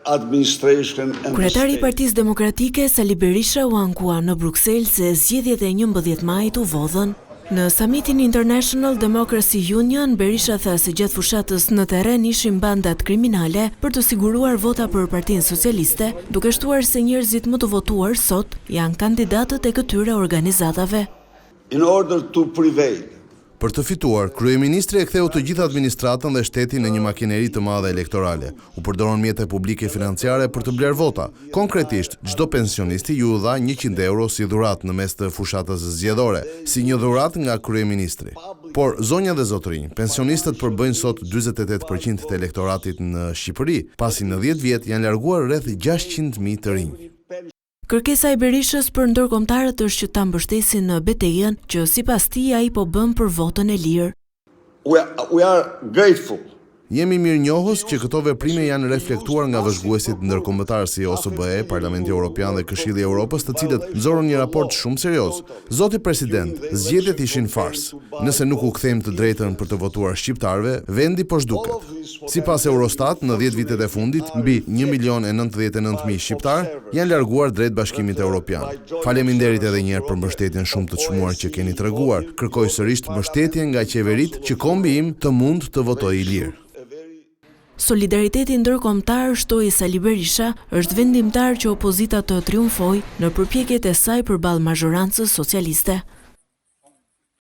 Kryetari i Partisë Demokratike Sali Berisha u ankua në Bruksel se zgjedhjet e 11 majit u vodhën. Në samitin International Democracy Union, Berisha tha se gjatë fushatës në terren ishin bandat kriminale për të siguruar vota për Partinë Socialiste, duke shtuar se njerëzit më të votuar sot janë kandidatët e këtyre organizatave. Për të fituar, kryeministri e ktheu të gjithë administratën dhe shtetin në një makineri të madhe elektorale. U përdoron mjete publike financiare për të bler vota. Konkretisht, çdo pensionisti ju dha 100 euro si dhuratë në mes të fushatës zgjedhore, si një dhuratë nga kryeministri. Por, zonja dhe zotrinj, pensionistët përbëjnë sot 48% të elektoratit në Shqipëri, pasi në 10 vjet janë larguar rreth 600.000 të rinj. Kërkesa e Berishës për ndërkombëtarët është që ta mbështesin në betejën që sipas tij ai po bën për votën e lirë. Jemi mirënjohës që këto veprime janë reflektuar nga vëzhguesit ndërkombëtar si OSBE, Parlamenti Evropian dhe Këshilli i Evropës, të cilët nxorën një raport shumë serioz. Zoti President, zgjedhjet ishin fars. Nëse nuk u kthejmë të drejtën për të votuar shqiptarëve, vendi po zhduket. Sipas Eurostat, në 10 vitet e fundit, mbi 1.099.000 shqiptar janë larguar drejt Bashkimit Evropian. Faleminderit edhe një herë për mbështetjen shumë të çmuar që keni treguar. Kërkoj sërish mbështetje nga qeverit që kombi im të mund të votojë i lirë. Solidariteti ndërkombëtar, shtoi Sali Berisha, është vendimtar që opozita të triumfojë në përpjekjet e saj përballë mazhorancës socialiste.